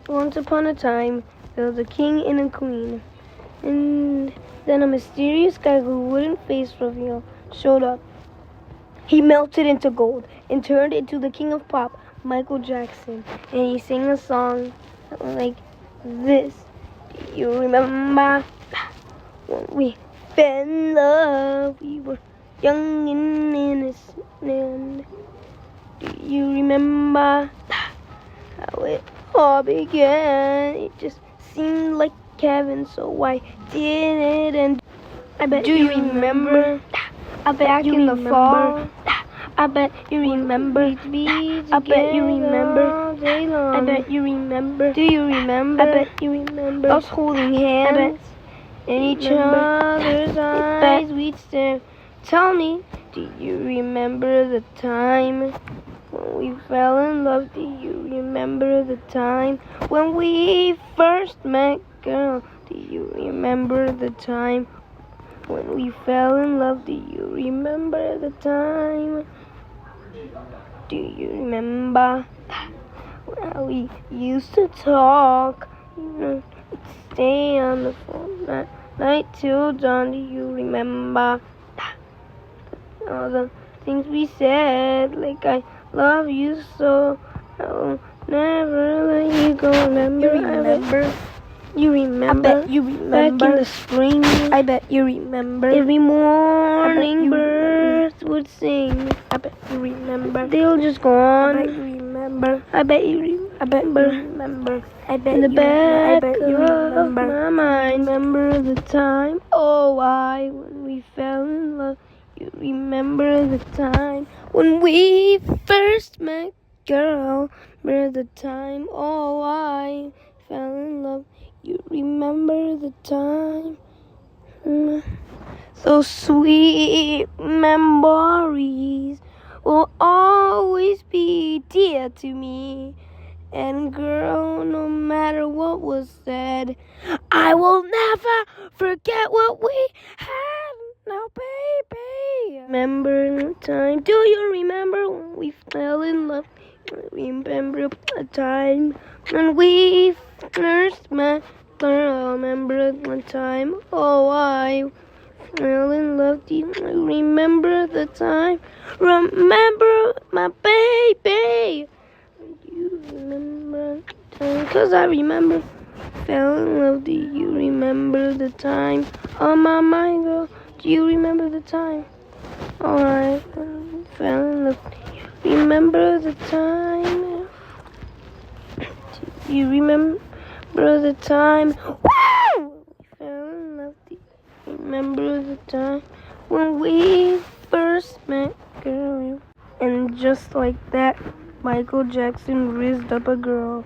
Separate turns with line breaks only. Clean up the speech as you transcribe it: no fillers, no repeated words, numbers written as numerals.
Once upon a time, there was a king and a queen. And then a mysterious guy who wouldn't face reveal showed up. He melted into gold and turned into the king of pop, Michael Jackson. And he sang a song like this. Do you remember when we fell in love? We were young and innocent. Do you remember how it all began? It just seemed like heaven, so why did it end? I bet you remember. I bet you in the fall. I bet you remember. I bet you remember. I bet you remember. Do you remember? I bet you remember us holding hands in each other's eyes. We'd stare. Tell me, do you remember the time when we fell in love? Do you remember the time when we first met, girl? Do you remember the time when we fell in love? Do you remember the time? Do you remember how we used to talk? Stay on the phone night till dawn. Do you remember all the things we said? Like I love you so, I will never let you go. Remember? You remember? I bet you remember. Back in the spring, I bet you remember. Every morning birds would sing. I bet you remember. They'll just go on. I bet you remember. I bet you remember. I bet in the back of my mind, remember the time. Oh, why when we fell in love? You remember the time when we first met, girl. Remember the time. Oh, why fell in love? You remember the time. So sweet memories will always be dear to me. And girl, no matter what was said, I will never forget what we had. Now, baby, remember the time. Do you remember when we fell in love? Remember the time when we first met, girl. Remember the time. Oh, I fell in love. Do you remember the time? Remember my baby. Do you remember the time? 'Cause I remember fell in love. Do you remember the time? Oh, my mind, girl. Do you remember the time? Oh, I fell in love. Do you remember the time? Do you remember the time? Woo! We fell in love. Do you remember the time when we first met, girl? And just like that, Michael Jackson raised up a girl.